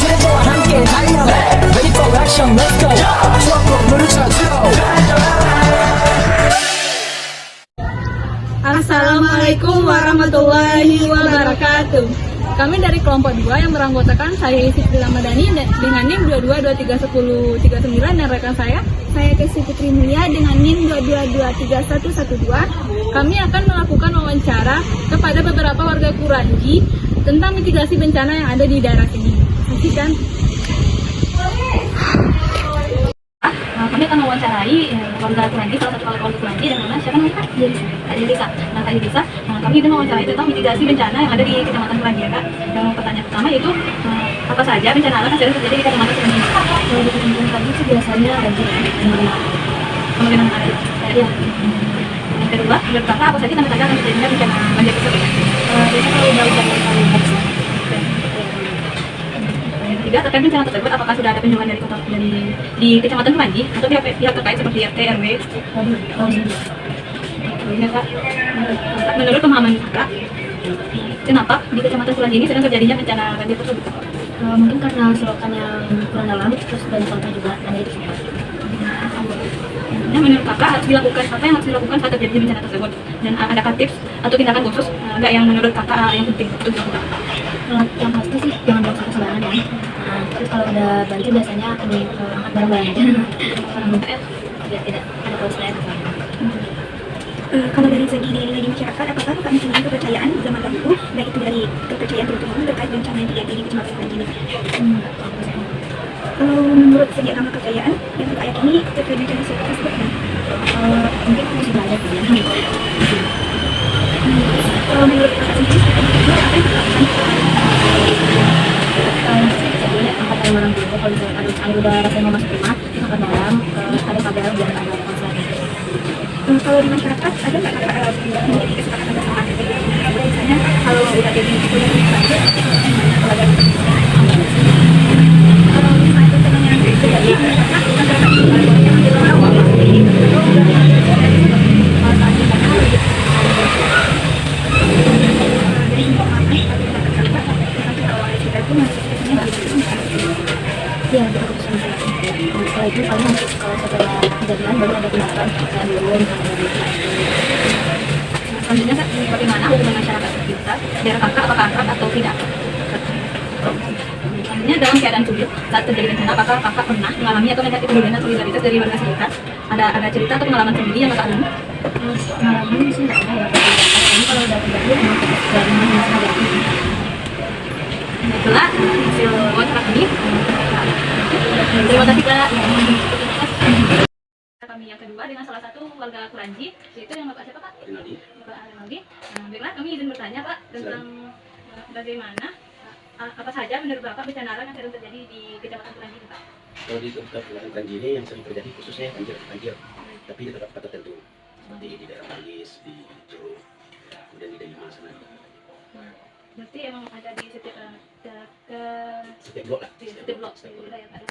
tempo와 함께 달려 Ready for action, let's go 트럭으로 차죠. Assalamualaikum warahmatullahi wabarakatuh. Kami dari kelompok 2 yang beranggotakan saya Siti Ramadhani dengan NIM 22231039 dan rekan saya Kesi Putri Mulia dengan NIM 22231112. Kami akan melakukan wawancara kepada beberapa warga Kuranji tentang mitigasi bencana yang ada di daerah sini. Saksikan. Kami akan mewawancarai warga Kuranji, salah satu warga Kuranji dan mana siapa namanya Kak? Kak Yelisa. Kak Yelisa, kami ingin mewawancarai tentang mitigasi bencana yang ada di Kecamatan Kuranji ya Kak. Yang pertanyaan pertama yaitu apa saja bencana alam yang sering terjadi di Kecamatan Kuranji? Kalau di Kecamatan Kuranji itu biasanya banjir. Kemudian ada ya. Yang kedua, menurut Kakak apa saja tanda-tanda akan terjadinya bencana banjir tersebut? Biasanya kalau udah hujan ketiga, terkait bencana tersebut, apakah sudah ada kunjungan dari di Kecamatan Kuranji atau pihak terkait seperti RT, RW? Ya, Kak. Menurut pemahaman Kakak, kenapa di Kecamatan Kuranji ini sedang terjadinya bencana banjir tersebut? Mungkin karena selokan yang kurang dalam, terus banyak sampah juga, hanya itu semua. Nah, menurut Kakak harus dilakukan apa yang harus dilakukan saat terjadi bencana tersebut? Dan adakah tips atau tindakan khusus nggak yang menurut Kakak yang penting untuk dilakukan? Yang pasti sih jangan buang sampah sembarangan ya. Terus kalau udah banjir biasanya angkat barang-barang aja. Biar tidak ada kerusakan. Kalau dari segi nilai-nilai masyarakat, apakah Kakak mempunyai kepercayaan zaman dahulu, baik itu dari kepercayaan turun-temurun terkait bencana yang terjadi di Kecamatan Kuranji ini? Kalau menurut segi agama kepercayaan yang Kakak yakini terkait bencana tersebut, Mungkin masih banyak ya. kalau menurut Kakak sendiri, apa yang dilakukan? Biasanya angkat barang dulu, kalau misalnya air udah rasanya mau masuk rumah, angkat barang, ada pagar biar nggak ada masalah. Kalau di masyarakat ada nggak Kakak memiliki kesepakatan bersama? Misalnya kalau udah jadi banjir, kalau ada kalau misalnya bencananya terjadi, masyarakat Ya, itu keputusan saya. Setelah itu paling nanti kalau setelah kejadian baru ada tindakan saya turun. Selanjutnya Kak, bagaimana hubungan masyarakat kita? Daerah Kakak apakah akrab atau tidak? Selanjutnya dalam keadaan sulit saat terjadi bencana, apakah Kakak pernah mengalami atau melihat kepedulian atau solidaritas dari warga sekitar? Ada cerita atau pengalaman sendiri yang Kakak alami? Pengalaman sih nggak ada ya. Tapi kalau udah terjadi memang fokus dari masalah itu. Itulah hasil wawancara kami. Terima kasih Kak. Kami yang kedua dengan salah satu warga Kuranji, yaitu yang Bapak siapa Pak? Rinaldi. Bapak Rinaldi. Baiklah, kami izin bertanya Pak tentang bagaimana apa saja menurut Bapak bencana alam yang sering terjadi di Kecamatan Kuranji Pak? Kalau di Kecamatan Kuranji ini yang sering terjadi khususnya banjir, tapi di tempat tertentu seperti di daerah Manggis, di Jeruk, kemudian di Delima sana. Berarti emang ada di Setiap blok lah. setiap blok wilayah Pak.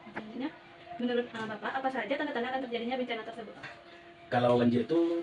Selanjutnya, menurut Bapak apa saja tanda-tanda akan terjadinya bencana tersebut? Kalau banjir itu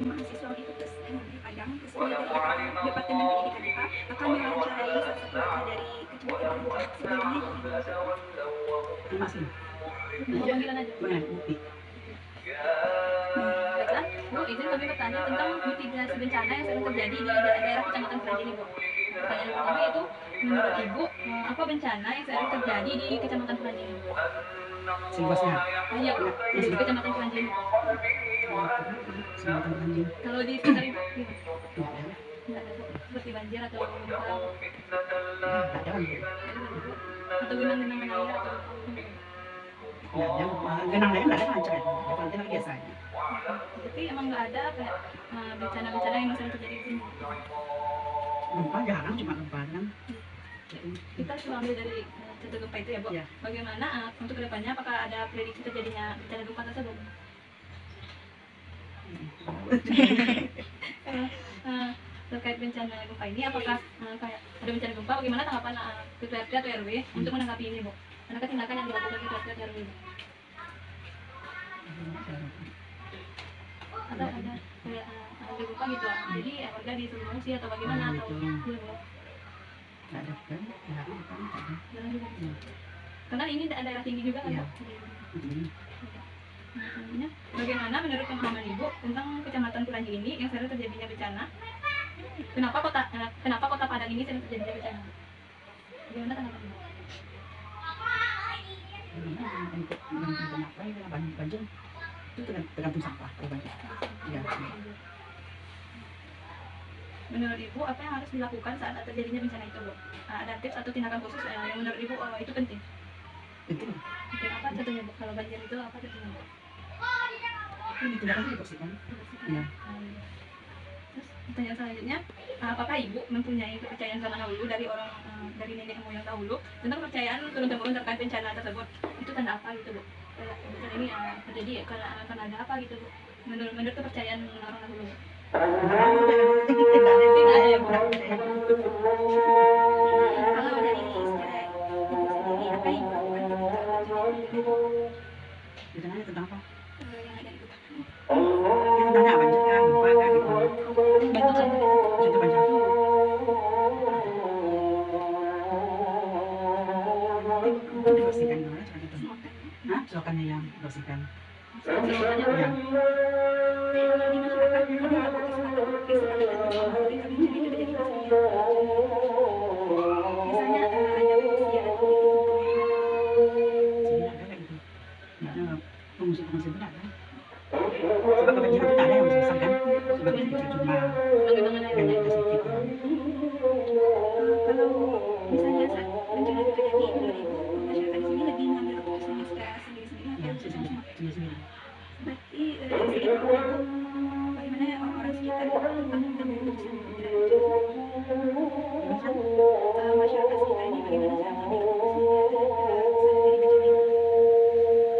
mahasiswa itu terus di Padang terus dia Departemen Pendidikan IPA akan mewawancarai salah satu warga dari kecamatan Terbuka. Sebelumnya Masih. Panggilan aja. Mana bukti? Baiklah, Bu, izin kami bertanya tentang mitigasi bencana yang sering terjadi di daerah Kecamatan Keranji ini, Bu. Pertanyaan pertama yaitu, menurut Ibu, apa bencana yang sering terjadi di Kecamatan Keranji ini? Seluasnya. Iya, Bu, di Kecamatan Keranji ini. Sematan anjing. Kalau di sekitar Ibu, gimana? Tidak ada. Nggak ada, Bu. Seperti banjir atau gempa, Tidak ada kan? atau genang-genangan air atau Tidak ada. Genang lain tidak ada lancar. Kalau genang biasanya. Jadi emang nggak ada kayak bencana-bencana yang sering terjadi di sini. Gempa jarang, cuma gempa kan. Kita cuma ambil dari contoh gempa itu ya, Bu. Iya. Bagaimana untuk kedepannya apakah ada prediksi terjadinya bencana gempa tersebut? Terkait bencana gempa ini, apakah kayak ada bencana gempa, bagaimana tanggapan ketua RT atau RW untuk menanggapi ini, Bu? Adakah tindakan yang dilakukan ketua RT atau RW? Atau ada kayak ada gempa gitu, jadi warga disuruh mengungsi atau bagaimana atau Itu. iya, Bu? Tidak ada kan? Jarang kan? Tidak ada. Jalan juga. Karena ini daerah tinggi juga kan, Iya. Bu? Hmm. Nah, selanjutnya, bagaimana menurut pemahaman Ibu tentang Kecamatan Keranji ini yang sering terjadinya bencana? Kenapa kota Padang ini sering terjadinya bencana? Bagaimana tanggapan Ibu? Kenapa ya? Banjir itu tergantung sampah kalau banjir. Iya. Menurut Ibu, apa yang harus dilakukan saat terjadinya bencana itu, Bu? Ada tips atau tindakan khusus yang menurut Ibu itu penting? Penting. Penting apa contohnya, Bu? Kalau banjir itu apa contohnya, Bu? Ini tindakan dibersihkan. Iya. Terus pertanyaan selanjutnya, apakah Ibu mempunyai kepercayaan zaman dahulu dari orang dari nenek moyang dahulu tentang kepercayaan turun-temurun terkait bencana tersebut? Itu tanda apa gitu, Bu? Bencana ini terjadi karena ada apa gitu, Bu? Menurut kepercayaan orang dahulu. Tidak ada yang kurang. kalau dari secara Ibu sendiri apa yang Ibu lakukan ketika Ditanya tentang apa? yang ada di Kota? Kita tanya banjir kan, gempa kan gitu. Bantu saja. Contoh banjir itu. Itu dibersihkan gimana cara itu? Hah? Selokannya yang bersihkan. Selokannya, Bu. Iya. Di masyarakat ada kesepakatan ketika bencana itu terjadi misalnya ada pengungsian Sini ada kayak gitu. Nggak ada pengungsi-pengungsi itu nggak ada. Sebab kebanjiran itu nggak ada yang besar kan. Sebab itu cuma Genangan air. yang ada sedikit. kalau misalnya saat bencana itu terjadi menurut Ibu masyarakat di sini lebih mengambil keputusan secara sendiri-sendiri Iya, atau sendiri-sendiri. berarti dari segi Ibu bagaimana orang-orang sekitar mengambil keputusan bencana itu masyarakat sekitar ini bagaimana cara mengambil keputusan saat terjadi bencana itu?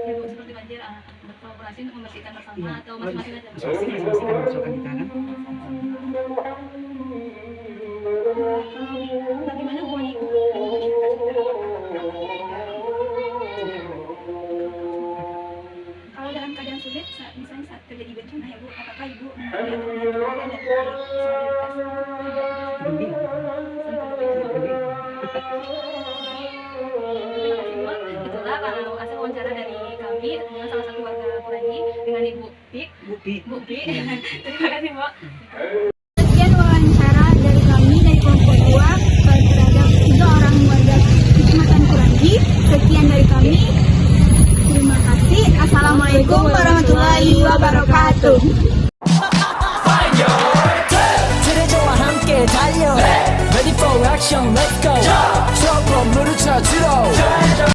Ya, Bu, seperti banjir, berkolaborasi untuk membersihkan bersama Iya. atau masing-masing aja, Bu? Masing-masing bersihkan bersihkan kita kan. Bagaimana hubungan Ibu dengan masyarakat sekitar? Kalau dalam keadaan sulit, misalnya saat terjadi bencana ya Bu, apakah Ibu mempunyai keluarga dan solidaritas? Peduli. Itulah hasil wawancara dari kami dengan salah satu warga Keranji dengan Ibu Pi. Bukti. Bu Pi. Terima kasih, Bu. Sekian wawancara dari kami dari kelompok 2 terhadap 3 orang warga Kecamatan Keranji. Sekian dari kami. Terima kasih. Assalamualaikum warahmatullahi wabarakatuh. 들어줘와 함께 달려 Ready for action, let's